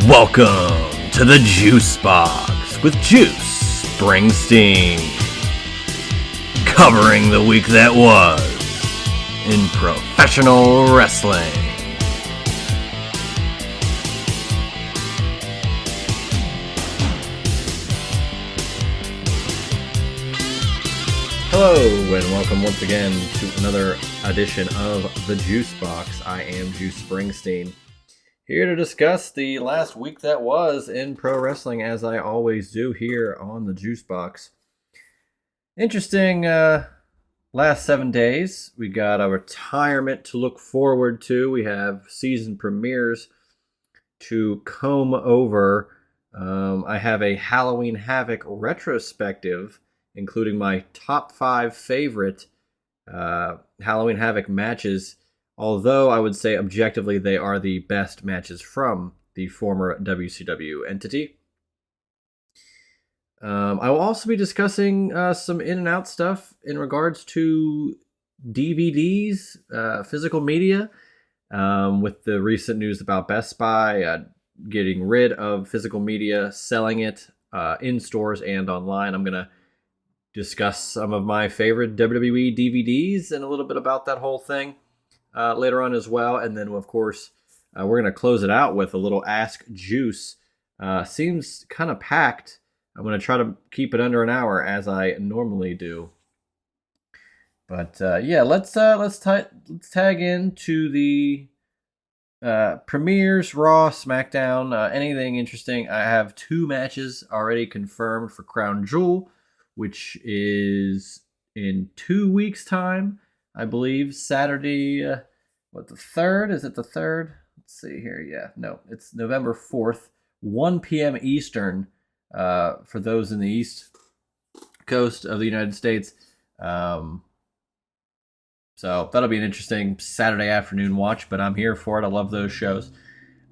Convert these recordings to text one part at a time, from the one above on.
Welcome to the Juice Box with Juice Springsteen, covering the week that was in professional wrestling. Hello and welcome once again to another edition of the Juice Box. I am Juice Springsteen, here to discuss the last week that was in pro wrestling, as I always do here on the Juice Box. Interesting last 7 days. We got a retirement to look forward to. We have season premieres to comb over. I have a Halloween Havoc retrospective, including my top 5 favorite Halloween Havoc matches. Although I would say objectively they are the best matches from the former WCW entity. I will also be discussing some in and out stuff in regards to DVDs, physical media, with the recent news about Best Buy getting rid of physical media, selling it in stores and online. I'm going to discuss some of my favorite WWE DVDs and a little bit about that whole thing later on as well. And then, of course, we're going to close it out with a little Ask Juice. Seems kind of packed. I'm going to try to keep it under an hour, as I normally do. But yeah, let's tag into the premieres, Raw, SmackDown, anything interesting. I have 2 matches already confirmed for Crown Jewel, which is in 2 weeks' time, I believe. Saturday, the 3rd? Is it the 3rd? Let's see here. Yeah, no, it's November 4th, 1 p.m. Eastern, for those in the East Coast of the United States. So that'll be an interesting Saturday afternoon watch, but I'm here for it. I love those shows.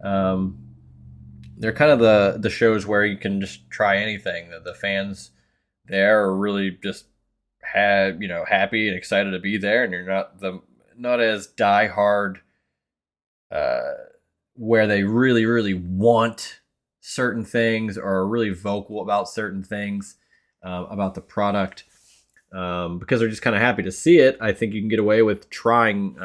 They're kind of the shows where you can just try anything. The fans there are really just happy and excited to be there, and you're not as diehard where they really want certain things or are really vocal about certain things about the product, because they're just kind of happy to see it. I think you can get away with trying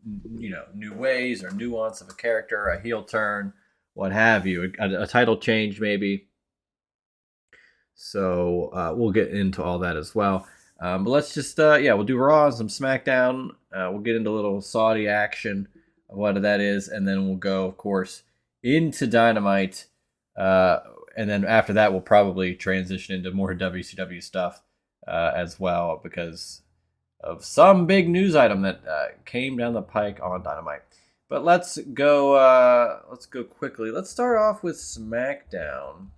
new ways or nuance of a character, a heel turn, what have you, a title change maybe. So we'll get into all that as well. But let's just, we'll do Raw and some SmackDown. We'll get into a little Saudi action of what that is. And then we'll go, of course, into Dynamite. And then after that, we'll probably transition into more WCW stuff as well, because of some big news item that came down the pike on Dynamite. But let's go quickly. Let's start off with SmackDown.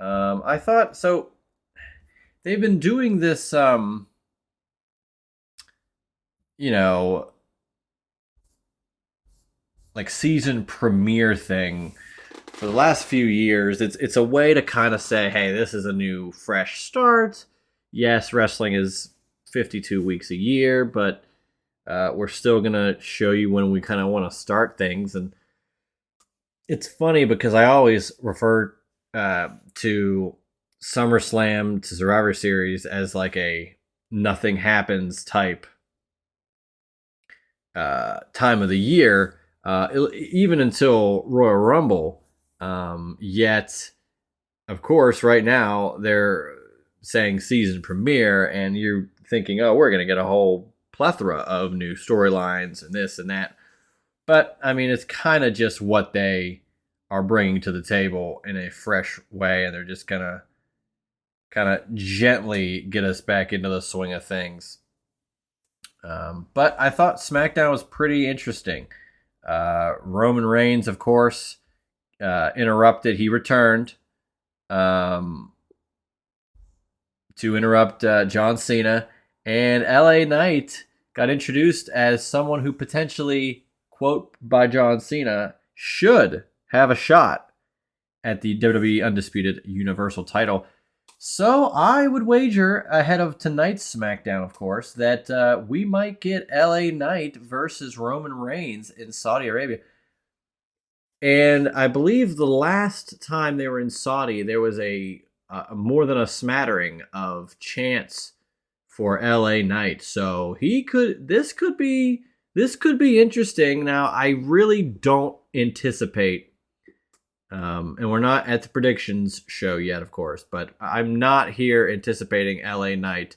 I thought, so they've been doing this, like season premiere thing for the last few years. It's a way to kind of say, hey, this is a new, fresh start. Yes, wrestling is 52 weeks a year, but we're still going to show you when we kind of want to start things. And it's funny because I always refer to SummerSlam, to Survivor Series, as like a nothing happens type time of the year, even until Royal Rumble. Yet, of course, right now they're saying season premiere, and you're thinking, oh, we're going to get a whole plethora of new storylines and this and that. But, I mean, it's kind of just what they are bringing to the table in a fresh way, and they're just going to kind of gently get us back into the swing of things. But I thought SmackDown was pretty interesting. Roman Reigns, of course, interrupted. He returned to interrupt John Cena, and LA Knight got introduced as someone who potentially, quote by John Cena, should have a shot at the WWE Undisputed Universal title. So I would wager, ahead of tonight's SmackDown, of course, that we might get LA Knight versus Roman Reigns in Saudi Arabia. And I believe the last time they were in Saudi, there was a more than a smattering of chants for LA Knight. So he could this could be interesting. Now I really don't anticipate and we're not at the predictions show yet, of course, but I'm not here anticipating LA Knight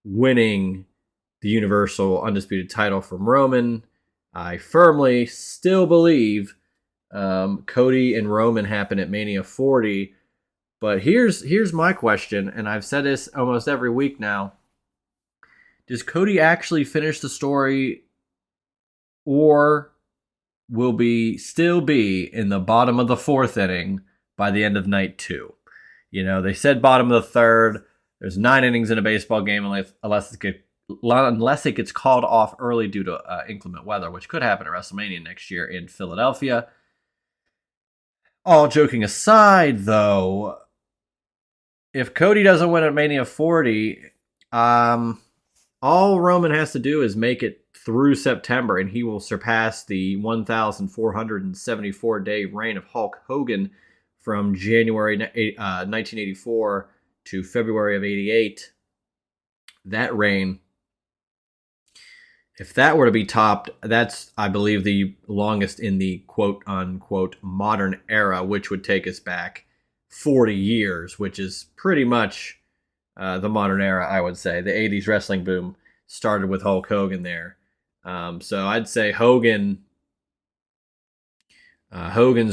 winning the Universal Undisputed title from Roman. I firmly still believe Cody and Roman happen at Mania 40. But here's my question, and I've said this almost every week now. Does Cody actually finish the story, or will still be in the bottom of the fourth inning by the end of night 2? You know, they said bottom of the third. There's 9 innings in a baseball game unless it gets called off early due to inclement weather, which could happen at WrestleMania next year in Philadelphia. All joking aside, though, if Cody doesn't win at Mania 40, all Roman has to do is make it through September, and he will surpass the 1,474-day reign of Hulk Hogan from January 1984 to February of 88. That reign, if that were to be topped, that's, I believe, the longest in the quote-unquote modern era, which would take us back 40 years, which is pretty much the modern era, I would say. The 80s wrestling boom started with Hulk Hogan there. So I'd say Hogan's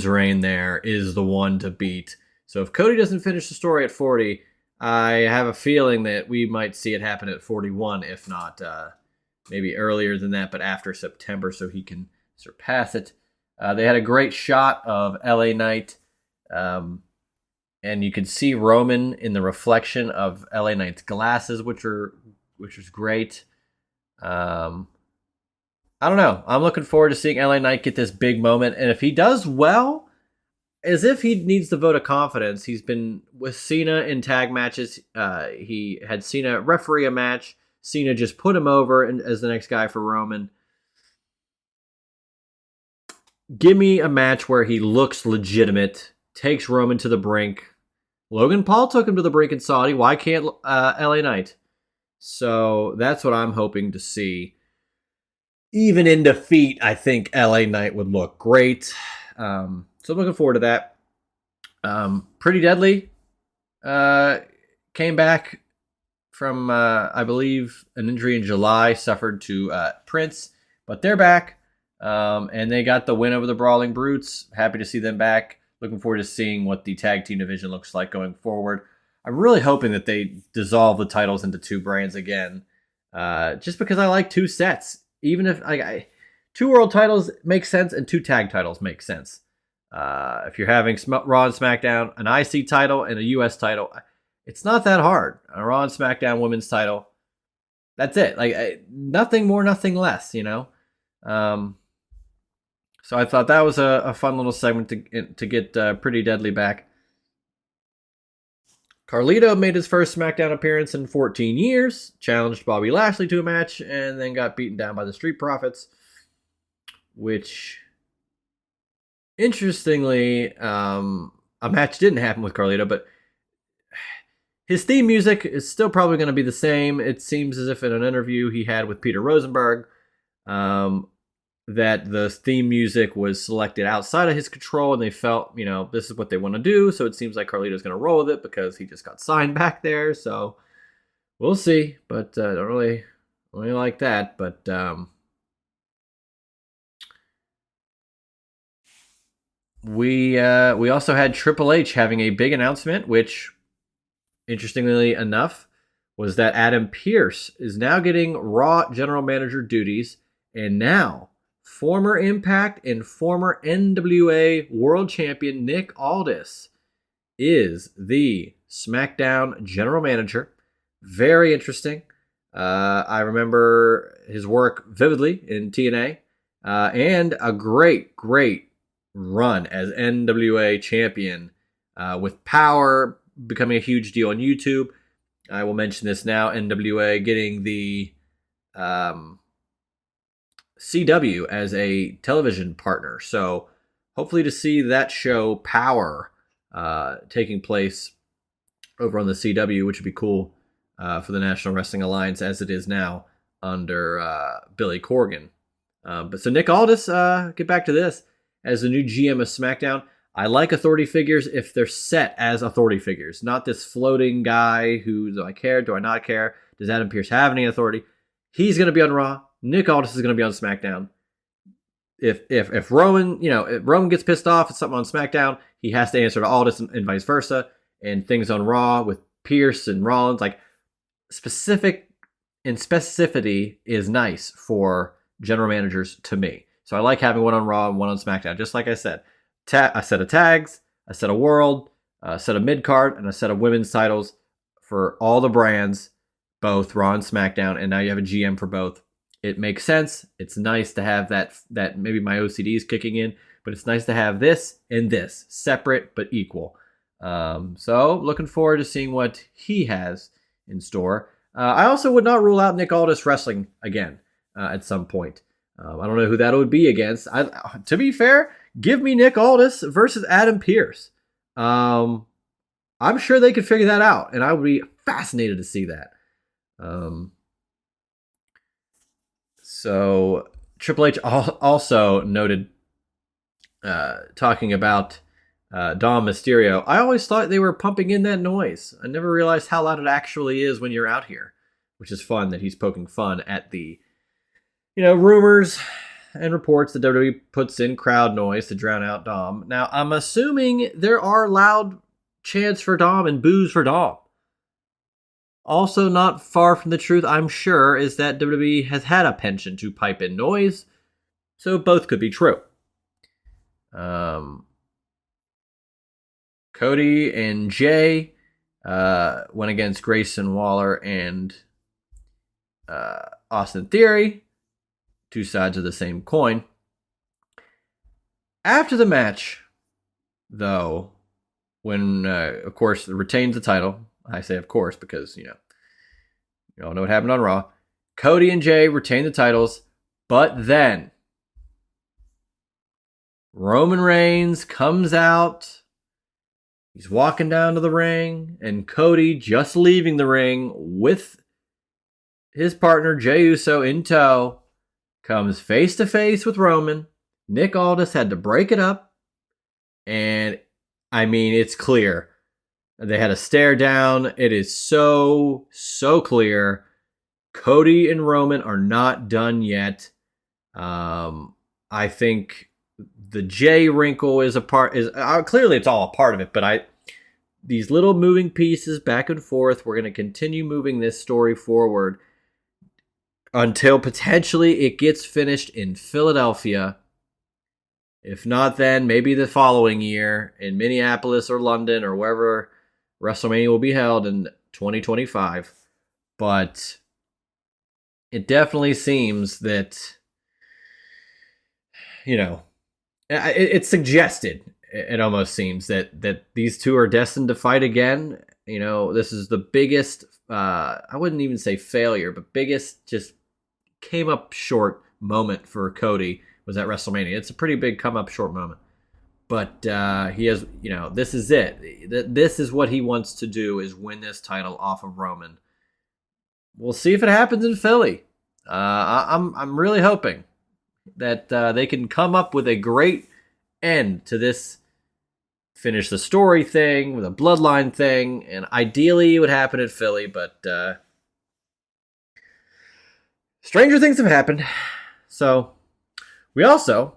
reign there is the one to beat. So if Cody doesn't finish the story at 40, I have a feeling that we might see it happen at 41, if not maybe earlier than that, but after September, so he can surpass it. They had a great shot of LA Knight, and you could see Roman in the reflection of LA Knight's glasses, which was great. I don't know. I'm looking forward to seeing LA Knight get this big moment, and if he does well, as if he needs the vote of confidence. He's been with Cena in tag matches. He had Cena referee a match. Cena just put him over as the next guy for Roman. Give me a match where he looks legitimate, takes Roman to the brink. Logan Paul took him to the brink in Saudi. Why can't LA Knight? So that's what I'm hoping to see. Even in defeat, I think LA Knight would look great. So I'm looking forward to that. Pretty Deadly came back from, I believe, an injury in July, suffered to Prince. But they're back, and they got the win over the Brawling Brutes. Happy to see them back. Looking forward to seeing what the tag team division looks like going forward. I'm really hoping that they dissolve the titles into 2 brands again, just because I like 2 sets. Even if 2 world titles make sense and 2 tag titles make sense. If you're having Raw and SmackDown, an IC title and a US title, it's not that hard. A Raw and SmackDown women's title, that's it. Nothing more, nothing less, you know? So I thought that was a fun little segment to get Pretty Deadly back. Carlito made his first SmackDown appearance in 14 years, challenged Bobby Lashley to a match, and then got beaten down by the Street Profits, which, interestingly, a match didn't happen with Carlito, but his theme music is still probably going to be the same. It seems as if in an interview he had with Peter Rosenberg, that the theme music was selected outside of his control, and they felt, this is what they want to do. So it seems like Carlito's going to roll with it because he just got signed back there. So we'll see, but I don't really like that. But we also had Triple H having a big announcement, which, interestingly enough, was that Adam Pearce is now getting Raw general manager duties, and now former Impact and former NWA World Champion Nick Aldis is the SmackDown general manager. Very interesting. I remember his work vividly in TNA, and a great run as NWA champion, with Power becoming a huge deal on YouTube. I will mention this now. NWA getting the CW as a television partner. So hopefully to see that show Power taking place over on the CW, which would be cool for the National Wrestling Alliance as it is now under Billy Corgan. But so Nick Aldis, get back to this, as the new GM of SmackDown. I like authority figures if they're set as authority figures, not this floating guy who, do I care, do I not care? Does Adam Pearce have any authority? He's going to be on Raw. Nick Aldis is going to be on SmackDown. If Roman, if Roman gets pissed off at something on SmackDown, he has to answer to Aldis and vice versa. And things on Raw with Pearce and Rollins, like specific and specificity is nice for general managers to me. So I like having one on Raw and one on SmackDown. Just like I said, a set of tags, a set of world, a set of mid-card, and a set of women's titles for all the brands, both Raw and SmackDown, and now you have a GM for both. It makes sense. It's nice to have that maybe my OCD is kicking in, but it's nice to have this and this, separate but equal. So looking forward to seeing what he has in store. I also would not rule out Nick Aldis wrestling again at some point. I don't know who that would be against. To be fair, give me Nick Aldis versus Adam Pearce. I'm sure they could figure that out, and I would be fascinated to see that. So Triple H also noted, talking about Dom Mysterio. I always thought they were pumping in that noise. I never realized how loud it actually is when you're out here, which is fun that he's poking fun at the, rumors and reports that WWE puts in crowd noise to drown out Dom. Now, I'm assuming there are loud chants for Dom and boos for Dom. Also, not far from the truth, I'm sure, is that WWE has had a penchant to pipe in noise, so both could be true. Cody and Jay went against Grayson Waller and Austin Theory, two sides of the same coin. After the match, though, when, of course, retains the title, I say of course because, you all know what happened on Raw. Cody and Jay retain the titles, but then Roman Reigns comes out. He's walking down to the ring, and Cody, just leaving the ring with his partner Jey Uso in tow, comes face to face with Roman. Nick Aldis had to break it up, and it's clear. They had a stare down. It is so clear. Cody and Roman are not done yet. I think the Jay wrinkle is clearly it's all a part of it, but these little moving pieces back and forth, we're going to continue moving this story forward until potentially it gets finished in Philadelphia. If not, then maybe the following year in Minneapolis or London or wherever WrestleMania will be held in 2025. But it definitely seems that, it's suggested, it almost seems, that these two are destined to fight again. This is the biggest, I wouldn't even say failure, but biggest just came up short moment for Cody was at WrestleMania. It's a pretty big come up short moment. But he has, this is it. This is what he wants to do, is win this title off of Roman. We'll see if it happens in Philly. I'm really hoping that they can come up with a great end to this, finish the story thing with a bloodline thing, and ideally it would happen at Philly, but stranger things have happened. So we also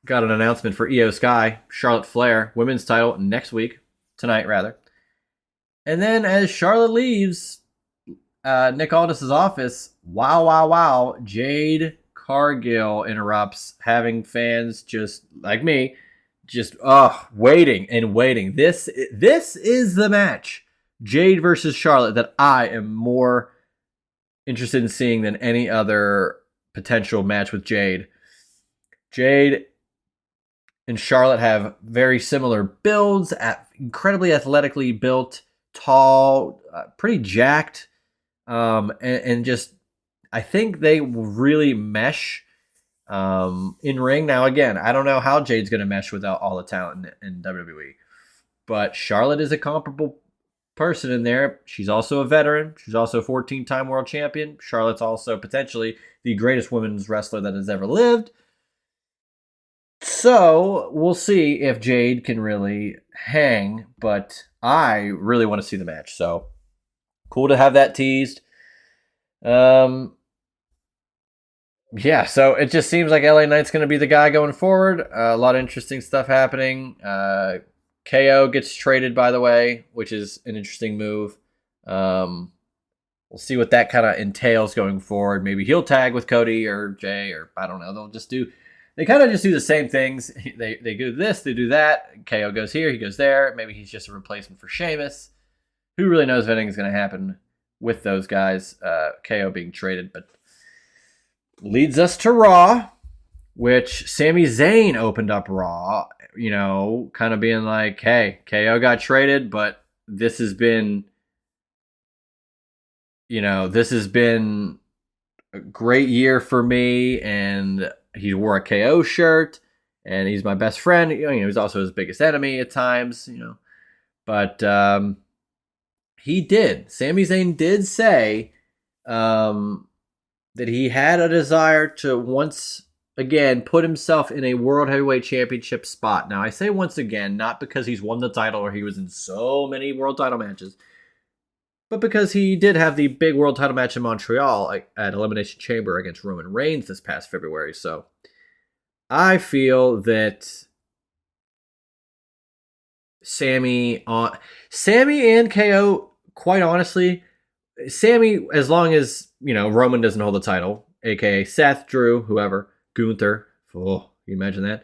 got an announcement for Io Sky, Charlotte Flair, women's title tonight rather. And then as Charlotte leaves Nick Aldis' office, wow, Jade Cargill interrupts, having fans just like me, waiting and waiting. This is the match, Jade versus Charlotte, that I am more interested in seeing than any other potential match with Jade. Jade and Charlotte have very similar builds, incredibly athletically built, tall, pretty jacked, and just I think they will really mesh in ring. Now, again, I don't know how Jade's going to mesh without all the talent in WWE, but Charlotte is a comparable person in there. She's also a veteran. She's also a 14-time world champion. Charlotte's also potentially the greatest women's wrestler that has ever lived. So we'll see if Jade can really hang, but I really want to see the match. So cool to have that teased. Yeah, so it just seems like LA Knight's going to be the guy going forward. A lot of interesting stuff happening. KO gets traded, by the way, which is an interesting move. We'll see what that kind of entails going forward. Maybe he'll tag with Cody or Jay, or I don't know. They kind of just do the same things. They do this, they do that. KO goes here, he goes there. Maybe he's just a replacement for Sheamus. Who really knows if anything's going to happen with those guys? KO being traded, but leads us to Raw, which Sami Zayn opened up Raw, kind of being like, hey, KO got traded, but this has been a great year for me, and he wore a KO shirt, and he's my best friend. He's also his biggest enemy at times, But Sami Zayn did say that he had a desire to once again put himself in a World Heavyweight Championship spot. Now, I say once again, not because he's won the title or he was in so many world title matches, but because he did have the big world title match in Montreal at Elimination Chamber against Roman Reigns this past February. So I feel that Sami and KO, quite honestly, Sami, as long as, Roman doesn't hold the title, aka Seth, Drew, whoever, Gunther, you imagine that,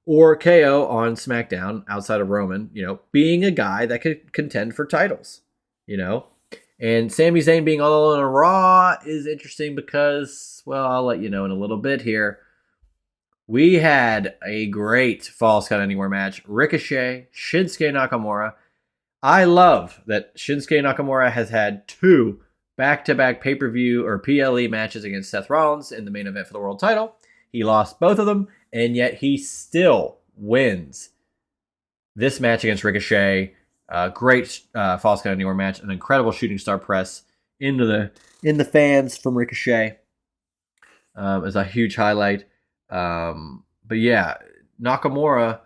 or KO on SmackDown outside of Roman, being a guy that could contend for titles, And Sami Zayn being all alone on Raw is interesting because, well, I'll let you know in a little bit here. We had a great Falls Count Anywhere match. Ricochet, Shinsuke Nakamura. I love that Shinsuke Nakamura has had 2 back-to-back pay-per-view or PLE matches against Seth Rollins in the main event for the world title. He lost both of them, and yet he still wins this match against Ricochet. Great Falls Count Anywhere match, an incredible shooting star press in the fans from Ricochet is a huge highlight. But yeah, Nakamura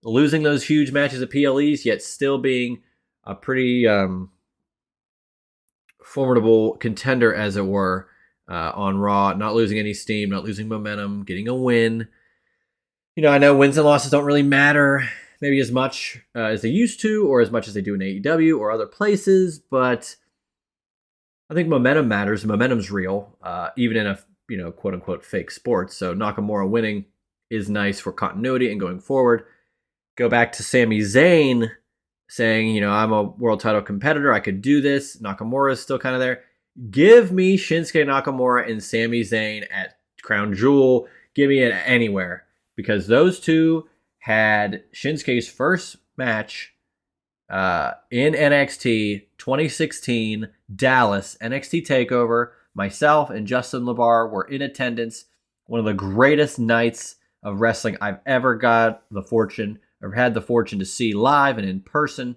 losing those huge matches at PLEs, yet still being a pretty formidable contender, as it were, on Raw, not losing any steam, not losing momentum, getting a win. I know wins and losses don't really matter maybe as much as they used to, or as much as they do in AEW or other places, but I think momentum matters. Momentum's real, even in a quote unquote fake sport. So Nakamura winning is nice for continuity and going forward. Go back to Sami Zayn saying, I'm a world title competitor. I could do this. Nakamura is still kind of there. Give me Shinsuke Nakamura and Sami Zayn at Crown Jewel. Give me it anywhere, because those two had Shinsuke's first match in NXT 2016, Dallas, NXT TakeOver. Myself and Justin LaBar were in attendance. One of the greatest nights of wrestling I've ever had the fortune to see live and in person.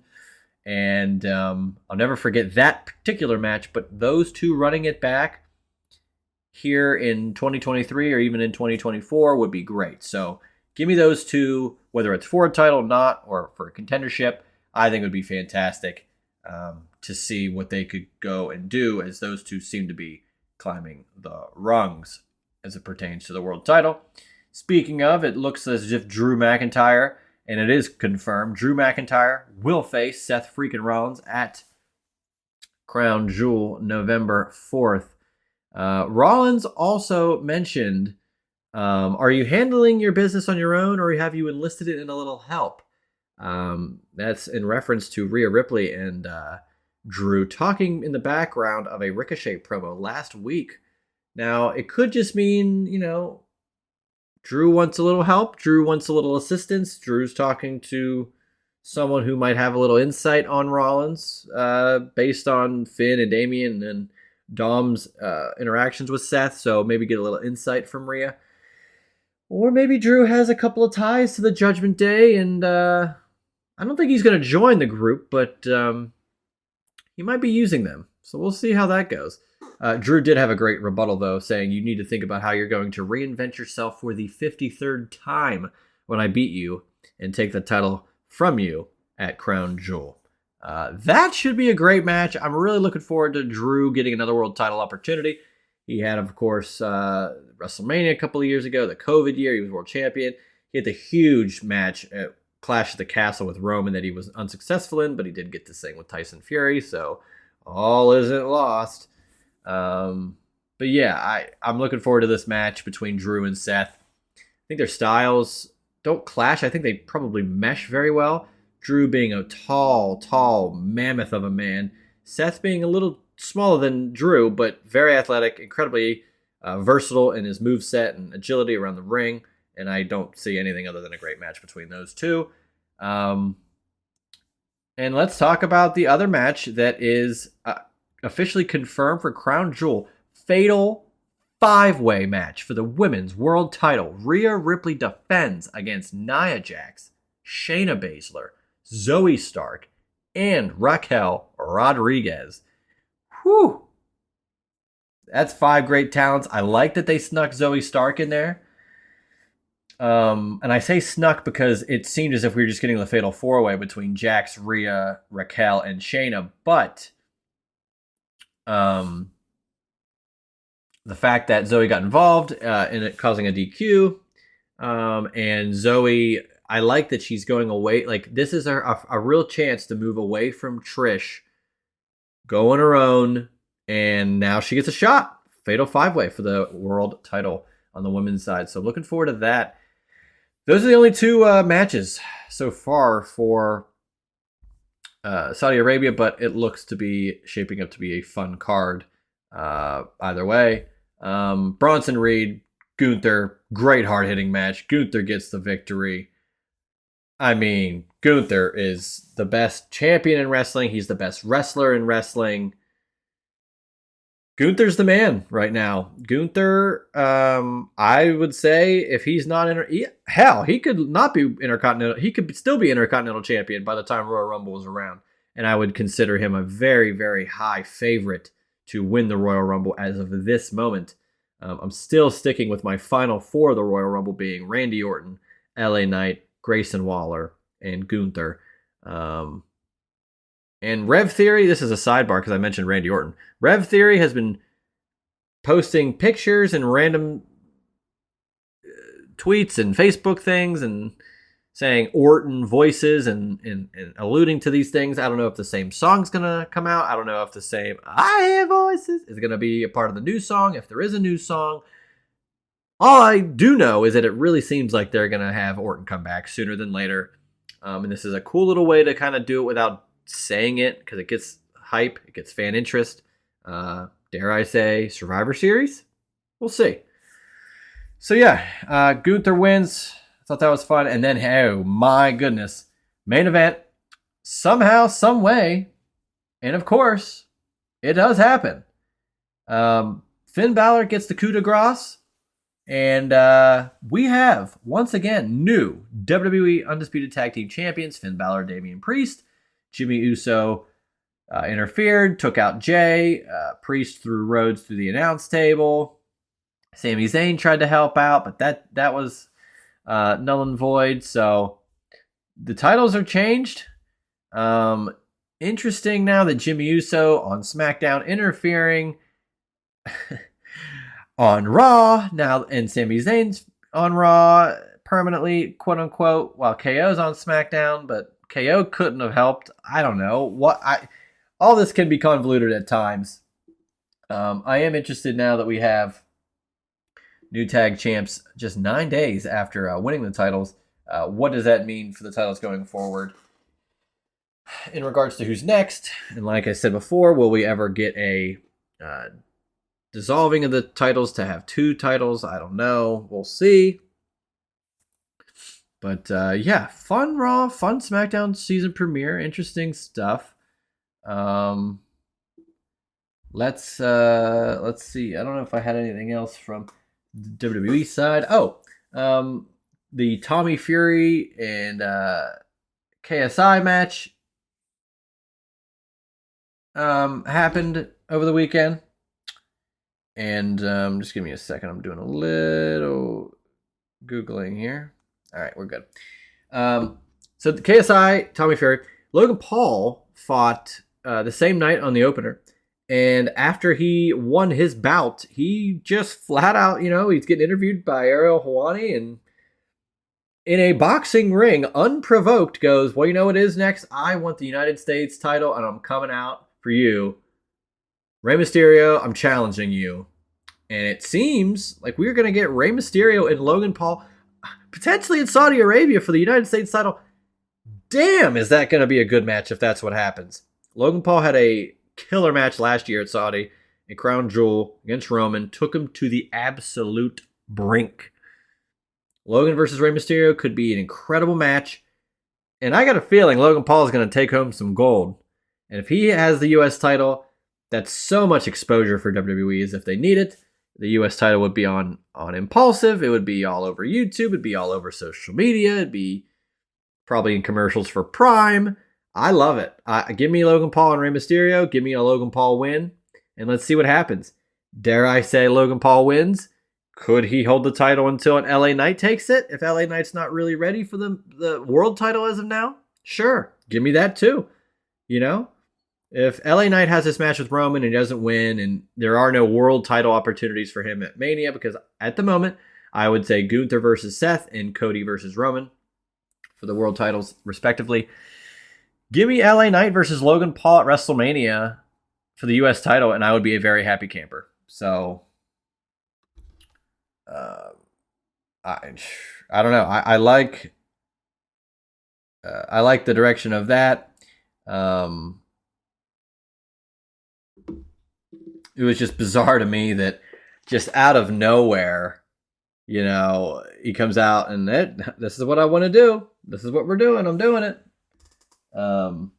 And I'll never forget that particular match, but those two running it back here in 2023 or even in 2024 would be great. So give me those two, whether it's for a title, not, or for a contendership. I think it would be fantastic to see what they could go and do, as those two seem to be climbing the rungs as it pertains to the world title. Speaking of, it looks as if Drew McIntyre, and it is confirmed, Drew McIntyre will face Seth freaking Rollins at Crown Jewel November 4th. Rollins also mentioned, are you handling your business on your own, or have you enlisted it in a little help? That's in reference to Rhea Ripley and Drew talking in the background of a Ricochet promo last week. Now, it could just mean, Drew wants a little help. Drew wants a little assistance. Drew's talking to someone who might have a little insight on Rollins based on Finn and Damian and Dom's interactions with Seth. So maybe get a little insight from Rhea. Or maybe Drew has a couple of ties to the Judgment Day, and I don't think he's going to join the group, but he might be using them. So we'll see how that goes. Drew did have a great rebuttal, though, saying you need to think about how you're going to reinvent yourself for the 53rd time when I beat you and take the title from you at Crown Jewel. That should be a great match. I'm really looking forward to Drew getting another world title opportunity. He had, of course, WrestleMania a couple of years ago, the COVID year. He was world champion. He had the huge match at Clash at the Castle with Roman that he was unsuccessful in, but he did get to sing with Tyson Fury, so all isn't lost. But yeah, I'm looking forward to this match between Drew and Seth. I think their styles don't clash. I think they probably mesh very well. Drew being a tall mammoth of a man. Seth being a little smaller than Drew, but very athletic, incredibly versatile in his moveset and agility around the ring. And I don't see anything other than a great match between those two. And let's talk about the other match that is officially confirmed for Crown Jewel. Fatal 5-way match for the women's world title. Rhea Ripley defends against Nia Jax, Shayna Baszler, Zoe Stark, and Raquel Rodriguez. Whew. That's 5 great talents. I like that they snuck Zoe Stark in there. And I say snuck because it seemed as if we were just getting the fatal 4-way between Jax, Rhea, Raquel, and Shayna. But the fact that Zoe got involved in it causing a DQ, and Zoe, I like that she's going away. Like, this is a real chance to move away from Trish, go on her own, and now she gets a shot. Fatal 5-way for the world title on the women's side. So looking forward to that. Those are the only 2 matches so far for Saudi Arabia, but it looks to be shaping up to be a fun card either way. Bronson Reed, Gunther, great hard-hitting match. Gunther gets the victory. I mean, Gunther is the best champion in wrestling. He's the best wrestler in wrestling. Gunther's the man right now. Gunther, I would say if he's not hell, he could not be Intercontinental. He could still be Intercontinental champion by the time Royal Rumble was around. And I would consider him a very, very high favorite to win the Royal Rumble as of this moment. I'm still sticking with my final 4 of the Royal Rumble being Randy Orton, LA Knight, Grayson Waller, and Gunther. And Rev Theory, this is a sidebar because I mentioned Randy Orton. Rev Theory has been posting pictures and random tweets and Facebook things and saying Orton voices and alluding to these things. I don't know if the same song's going to come out. I don't know if the same I Hear Voices is going to be a part of the new song, if there is a new song. All I do know is that it really seems like they're going to have Orton come back sooner than later. And this is a cool little way to kind of do it without saying it, because it gets hype, it gets fan interest. Dare I say Survivor Series? We'll see. So yeah, Gunther wins. I thought that was fun. And then, oh my goodness, main event, somehow, some way, and of course, it does happen. Finn Balor gets the coup de grace. And we have, once again, new WWE Undisputed Tag Team Champions, Finn Balor, Damian Priest. Jimmy Uso interfered, took out Jay. Priest threw Rhodes through the announce table. Sami Zayn tried to help out, but that was null and void. So the titles are changed. Interesting now that Jimmy Uso on SmackDown interfering on Raw now, and Sami Zayn's on Raw permanently, quote unquote, while KO's on SmackDown, but KO couldn't have helped. I don't know. All this can be convoluted at times. I am interested now that we have new tag champs just 9 days after winning the titles. What does that mean for the titles going forward? In regards to who's next, and like I said before, will we ever get a dissolving of the titles to have 2 titles? I don't know. We'll see. But yeah, fun Raw, fun SmackDown season premiere, interesting stuff. Let's see. I don't know if I had anything else from the WWE side. Oh, The Tommy Fury and KSI match happened over the weekend. And just give me a second. I'm doing a little Googling here. All right, we're good. So the KSI, Tommy Fury, Logan Paul fought the same night on the opener. And after he won his bout, he just flat out, he's getting interviewed by Ariel Helwani, and in a boxing ring, unprovoked, goes, well, you know what is next? I want the United States title, and I'm coming out for you. Rey Mysterio, I'm challenging you. And it seems like we're going to get Rey Mysterio and Logan Paul potentially in Saudi Arabia for the United States title. Damn, is that going to be a good match if that's what happens? Logan Paul had a killer match last year at Saudi in Crown Jewel against Roman, took him to the absolute brink. Logan versus Rey Mysterio could be an incredible match. And I got a feeling Logan Paul is going to take home some gold. And if he has the U.S. title, that's so much exposure for WWE as if they need it. The U.S. title would be on Impulsive. It would be all over YouTube. It'd be all over social media. It'd be probably in commercials for Prime. I love it. Give me Logan Paul and Rey Mysterio. Give me a Logan Paul win. And let's see what happens. Dare I say Logan Paul wins? Could he hold the title until an LA Knight takes it? If LA Knight's not really ready for the world title as of now? Sure. Give me that too. If LA Knight has this match with Roman and he doesn't win, and there are no world title opportunities for him at Mania, because at the moment, I would say Gunther versus Seth and Cody versus Roman for the world titles, respectively. Give me LA Knight versus Logan Paul at WrestleMania for the U.S. title, and I would be a very happy camper. So, I don't know. I like the direction of that. It was just bizarre to me that just out of nowhere, he comes out and this is what I want to do. This is what we're doing. I'm doing it. So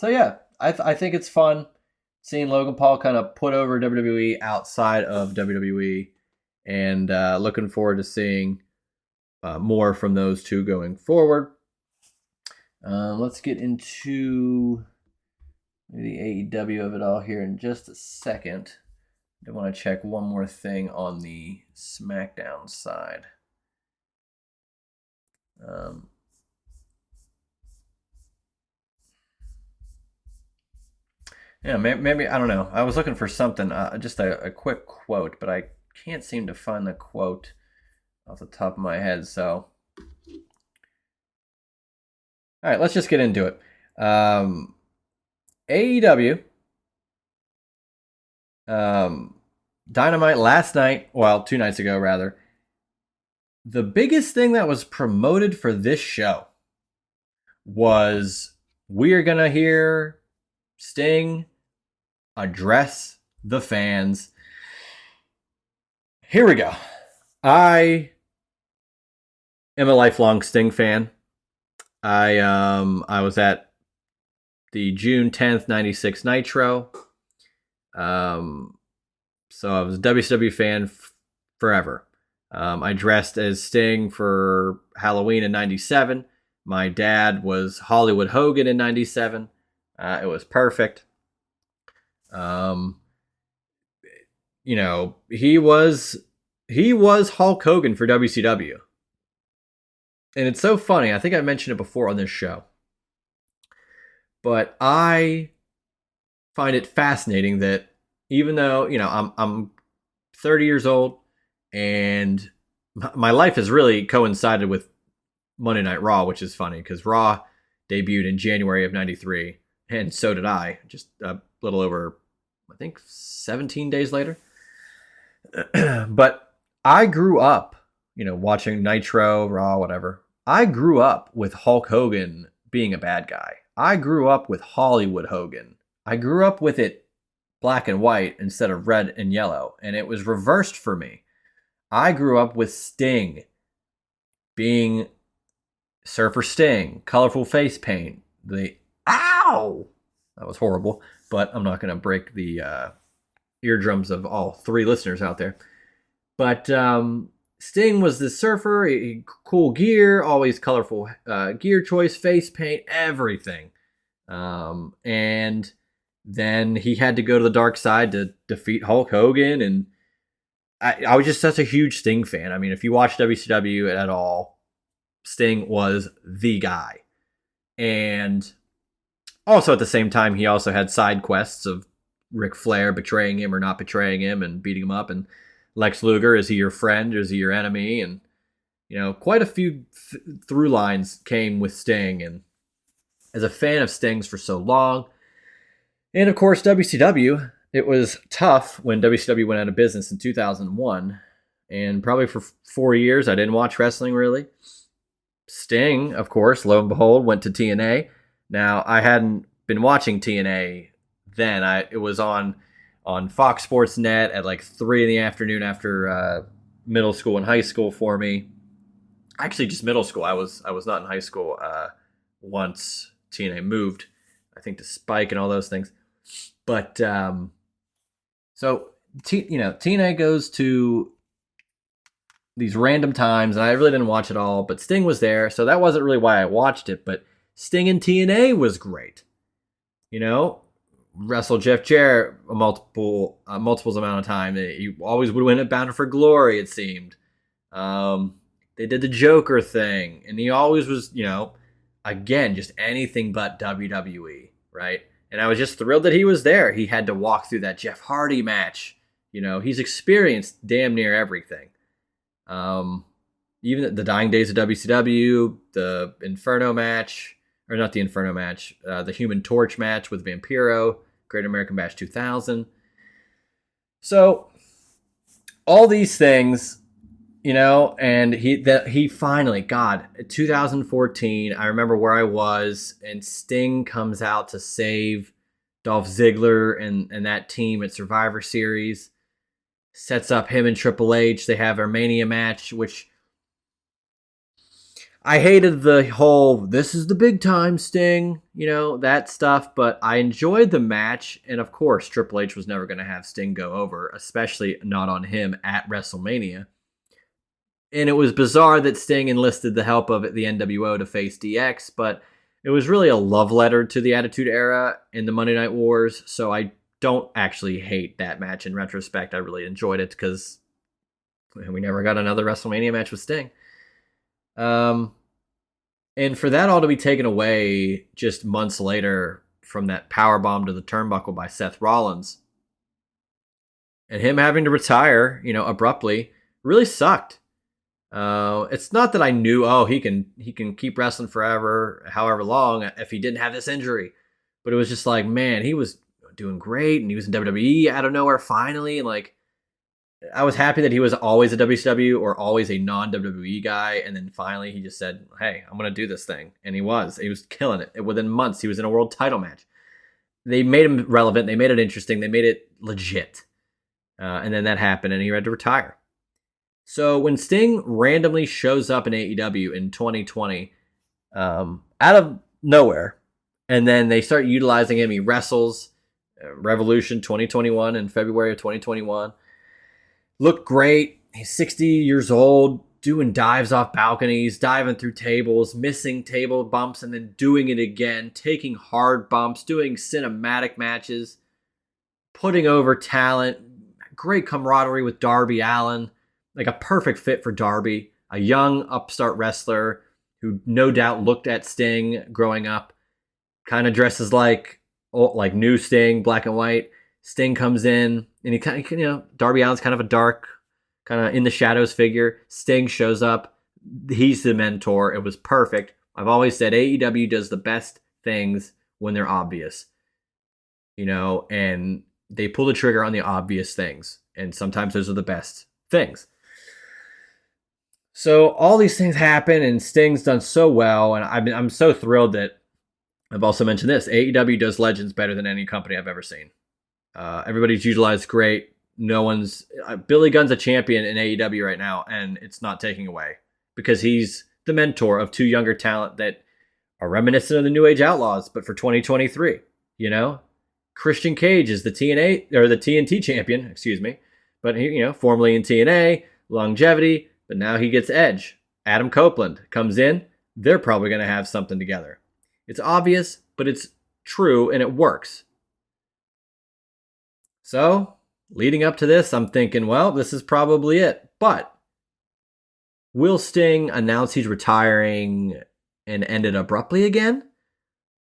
yeah, I think it's fun seeing Logan Paul kind of put over WWE outside of WWE, and looking forward to seeing more from those two going forward. Let's get into the AEW of it all here in just a second. I want to check one more thing on the SmackDown side. Yeah, maybe, I don't know. I was looking for something, just a quick quote, but I can't seem to find the quote off the top of my head. So, all right, let's just get into it. AEW, Dynamite last night, 2 nights ago rather, the biggest thing that was promoted for this show was we are going to hear Sting address the fans. Here we go. I am a lifelong Sting fan. I was at the June 10th, 96 Nitro. So I was a WCW fan forever. I dressed as Sting for Halloween in 97. My dad was Hollywood Hogan in 97. It was perfect. He was Hulk Hogan for WCW. And it's so funny. I think I mentioned it before on this show. But I find it fascinating that even though, I'm 30 years old and my life has really coincided with Monday Night Raw, which is funny because Raw debuted in January of 93, and so did I, just a little over, I think, 17 days later. But I grew up, watching Nitro, Raw, whatever. I grew up with Hulk Hogan being a bad guy. I grew up with Hollywood Hogan. I grew up with it black and white instead of red and yellow, and it was reversed for me. I grew up with Sting being Surfer Sting, colorful face paint, ow! That was horrible, but I'm not going to break the eardrums of all 3 listeners out there. But Sting was the surfer, cool gear, always colorful gear choice, face paint, everything. And then he had to go to the dark side to defeat Hulk Hogan. And I was just such a huge Sting fan. I mean, if you watch WCW at all, Sting was the guy. And also at the same time, he also had side quests of Ric Flair betraying him or not betraying him and beating him up. And Lex Luger, is he your friend or is he your enemy? And, quite a few through lines came with Sting. And as a fan of Sting's for so long, and of course, WCW, it was tough when WCW went out of business in 2001. And probably for 4 years, I didn't watch wrestling really. Sting, of course, lo and behold, went to TNA. Now, I hadn't been watching TNA then. It was on Fox Sports Net at like 3 in the afternoon after middle school and high school for me. Actually, just middle school. I was not in high school once TNA moved, I think, to Spike and all those things. But so TNA goes to these random times, and I really didn't watch it all, but Sting was there, so that wasn't really why I watched it. But Sting in TNA was great. Wrestled Jeff Jarrett multiples amount of time. He always would win at Bound for Glory, it seemed. They did the Joker thing, and he always was, again, just anything but WWE, right? And I was just thrilled that he was there. He had to walk through that Jeff Hardy match. He's experienced damn near everything. Even the dying days of WCW, the Inferno match, or not the Inferno match, the Human Torch match with Vampiro, Great American Bash 2000. So all these things, and he finally, God, 2014, I remember where I was, and Sting comes out to save Dolph Ziggler and that team at Survivor Series, sets up him and Triple H. They have their Mania match, which I hated the whole, this is the big time Sting, that stuff, but I enjoyed the match. And of course, Triple H was never going to have Sting go over, especially not on him at WrestleMania. And it was bizarre that Sting enlisted the help of the NWO to face DX, but it was really a love letter to the Attitude Era in the Monday Night Wars. So I don't actually hate that match in retrospect. I really enjoyed it because we never got another WrestleMania match with Sting. And for that all to be taken away just months later from that powerbomb to the turnbuckle by Seth Rollins, and him having to retire, abruptly, really sucked. It's not that I knew, he can keep wrestling forever, however long, if he didn't have this injury. But it was just like, man, he was doing great, and he was in WWE out of nowhere finally, and like, I was happy that he was always a WCW or always a non-WWE guy, and then finally he just said, hey, I'm going to do this thing. And he was killing it. Within months, he was in a world title match. They made him relevant. They made it interesting. They made it legit. And then that happened, and he had to retire. So when Sting randomly shows up in AEW in 2020, out of nowhere, and then they start utilizing him, he wrestles Revolution 2021 in February of 2021. Looked great. He's 60 years old, doing dives off balconies, diving through tables, missing table bumps, and then doing it again, taking hard bumps, doing cinematic matches, putting over talent, great camaraderie with Darby Allin, like a perfect fit for Darby, a young upstart wrestler who no doubt looked at Sting growing up, kind of dresses like new Sting, black and white. Sting comes in, and he kind of, Darby Allin's kind of a dark, kind of in the shadows figure. Sting shows up. He's the mentor. It was perfect. I've always said AEW does the best things when they're obvious, and they pull the trigger on the obvious things. And sometimes those are the best things. So all these things happen, and Sting's done so well. And I'm so thrilled that I've also mentioned this. AEW does Legends better than any company I've ever seen. Everybody's utilized great. No one's Billy Gunn's a champion in AEW right now, and it's not taking away because he's the mentor of two younger talent that are reminiscent of the New Age Outlaws, but for 2023. Christian Cage is the TNT champion, excuse me, but he, formerly in TNA, longevity, but now he gets Edge. Adam Copeland comes in. They're probably going to have something together. It's obvious, but it's true and it works. So, leading up to this, I'm thinking, well, this is probably it. But will Sting announce he's retiring and end it abruptly again?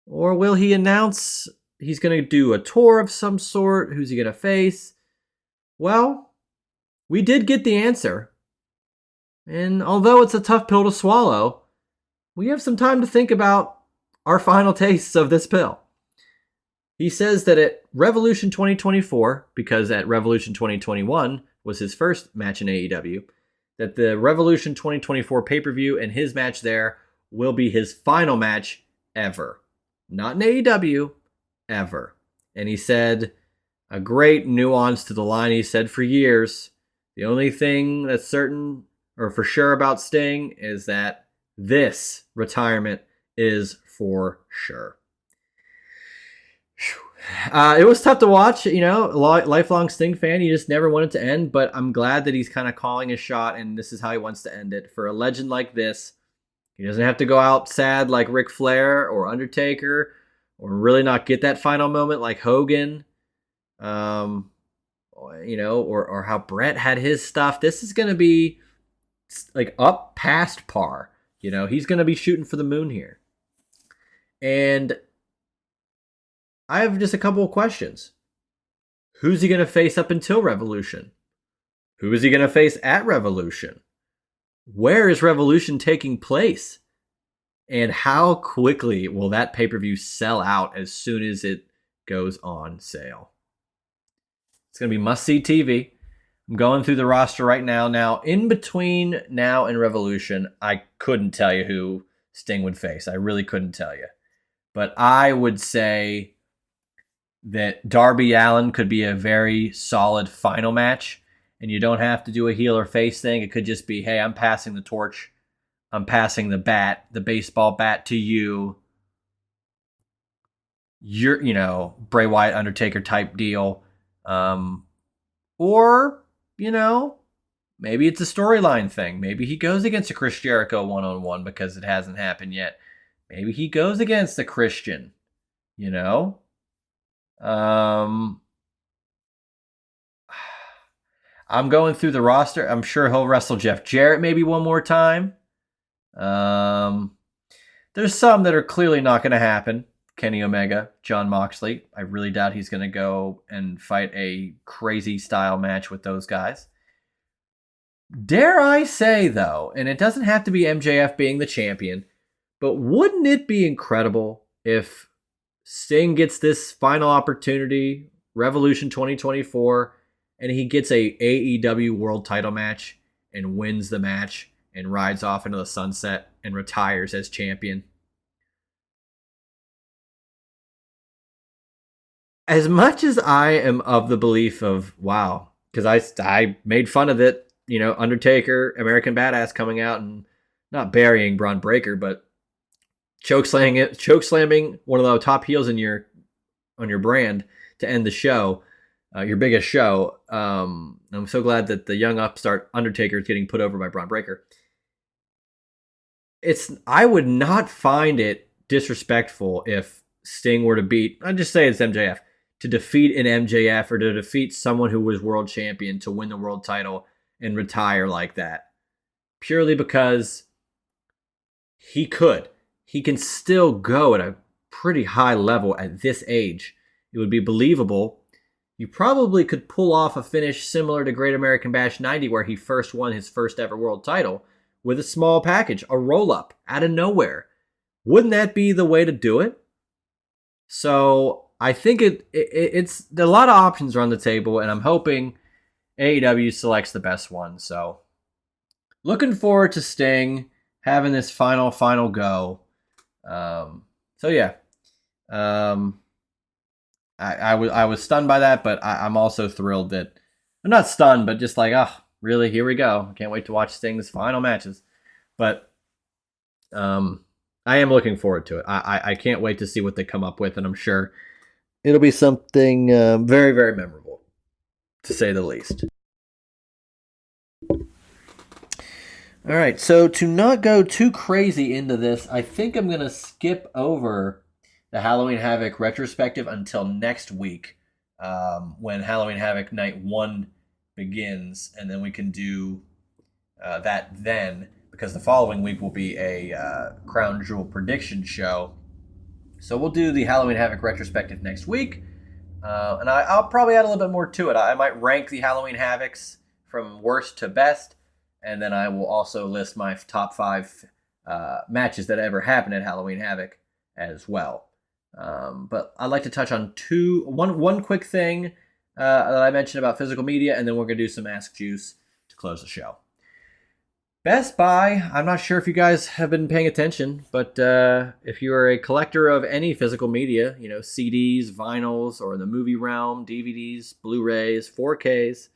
Or will he announce he's going to do a tour of some sort? Who's he going to face? Well, we did get the answer. And although it's a tough pill to swallow, we have some time to think about our final tastes of this pill. He says that at Revolution 2024, because at Revolution 2021 was his first match in AEW, that the Revolution 2024 pay-per-view and his match there will be his final match ever. Not in AEW, ever. And he said a great nuance to the line he said for years. The only thing that's certain or for sure about Sting is that this retirement is for sure. It was tough to watch, lifelong Sting fan. You just never want it to end, but I'm glad that he's kind of calling his shot, and this is how he wants to end it. For a legend like this, he doesn't have to go out sad like Ric Flair or Undertaker, or really not get that final moment like Hogan, or how Brett had his stuff. This is going to be like up past par. He's going to be shooting for the moon here. And I have just a couple of questions. Who's he going to face up until Revolution? Who is he going to face at Revolution? Where is Revolution taking place? And how quickly will that pay-per-view sell out as soon as it goes on sale? It's going to be must-see TV. I'm going through the roster right now. Now, in between now and Revolution, I couldn't tell you who Sting would face. I really couldn't tell you. But I would say that Darby Allin could be a very solid final match, and you don't have to do a heel or face thing. It could just be, hey, I'm passing the torch. I'm passing the bat, the baseball bat to you. You're, Bray Wyatt, Undertaker type deal. Or, maybe it's a storyline thing. Maybe he goes against a Chris Jericho one-on-one because it hasn't happened yet. Maybe he goes against a Christian, I'm going through the roster. I'm sure he'll wrestle Jeff Jarrett maybe one more time. There's some that are clearly not going to happen. Kenny Omega, Jon Moxley. I really doubt he's going to go and fight a crazy style match with those guys. Dare I say, though, and it doesn't have to be MJF being the champion, but wouldn't it be incredible if Sting gets this final opportunity, Revolution 2024, and he gets a AEW world title match and wins the match and rides off into the sunset and retires as champion? As much as I am of the belief of, wow, because I made fun of it, Undertaker, American Badass coming out and not burying Braun Breaker, but choke slamming one of the top heels on your brand to end the show, your biggest show. I'm so glad that the young upstart Undertaker is getting put over by Braun Breaker. I would not find it disrespectful if Sting were to beat, I'd just say it's MJF, to defeat an MJF or to defeat someone who was world champion to win the world title and retire like that. Purely because he can still go at a pretty high level at this age. It would be believable. You probably could pull off a finish similar to Great American Bash 90 where he first won his first ever world title with a small package, a roll-up out of nowhere. Wouldn't that be the way to do it? So I think it's a lot of options are on the table, and I'm hoping AEW selects the best one. So looking forward to Sting having this final go. I was stunned by that, but I'm also thrilled that I'm not stunned, but just like, really, here we go. I can't wait to watch Sting's final matches. But I am looking forward to it. I can't wait to see what they come up with, and I'm sure it'll be something very, very memorable, to say the least. All right, so to not go too crazy into this, I think I'm going to skip over the Halloween Havoc retrospective until next week, when Halloween Havoc Night 1 begins, and then we can do that then, because the following week will be a Crown Jewel prediction show. So we'll do the Halloween Havoc retrospective next week, and I'll probably add a little bit more to it. I might rank the Halloween Havocs from worst to best, and then I will also list my top 5 matches that ever happened at Halloween Havoc as well. But I'd like to touch on one quick thing that I mentioned about physical media, and then we're going to do some Ask Juice to close the show. Best Buy, I'm not sure if you guys have been paying attention, but if you are a collector of any physical media, CDs, vinyls, or in the movie realm, DVDs, Blu-rays, 4Ks,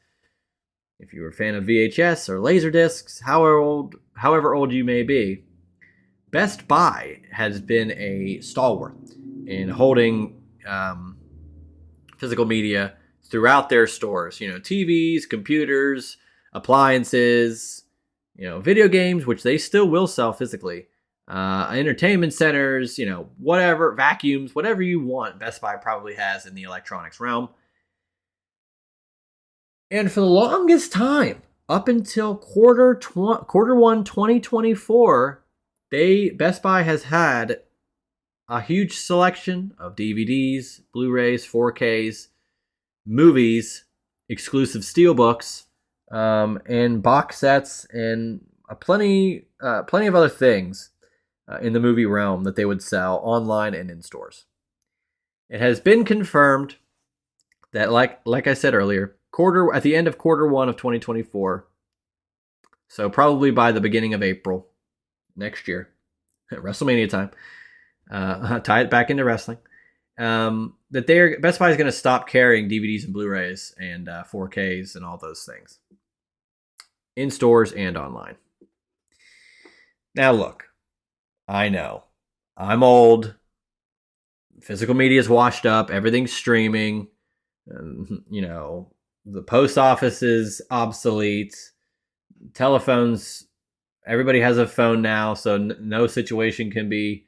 if you're a fan of VHS or Laserdiscs, however old you may be, Best Buy has been a stalwart in holding physical media throughout their stores. TVs, computers, appliances, video games, which they still will sell physically, entertainment centers, whatever, vacuums, whatever you want, Best Buy probably has in the electronics realm. And for the longest time, up until quarter 1 2024, Best Buy has had a huge selection of DVDs, Blu-rays, 4Ks, movies, exclusive steelbooks, and box sets, and plenty of other things in the movie realm that they would sell online and in stores. It has been confirmed that, like I said earlier, at the end of quarter 1 of 2024, so probably by the beginning of April next year, at WrestleMania time, tie it back into wrestling, that Best Buy is going to stop carrying DVDs and Blu-rays and 4Ks and all those things in stores and online. Now look, I know I'm old. Physical media is washed up. Everything's streaming. The post office is obsolete. Telephones, everybody has a phone now, so no situation can be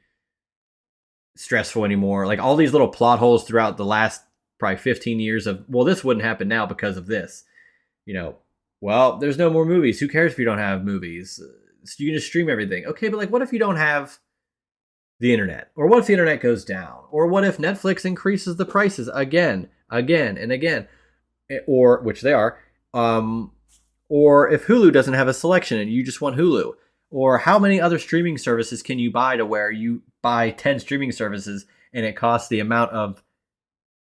stressful anymore. Like all these little plot holes throughout the last probably 15 years of, well, this wouldn't happen now because of this. Well, there's no more movies. Who cares if you don't have movies? So you can just stream everything. Okay, but what if you don't have the internet? Or what if the internet goes down? Or what if Netflix increases the prices again, and again? Or, which they are, or if Hulu doesn't have a selection and you just want Hulu. Or how many other streaming services can you buy to where you buy 10 streaming services and it costs the amount of,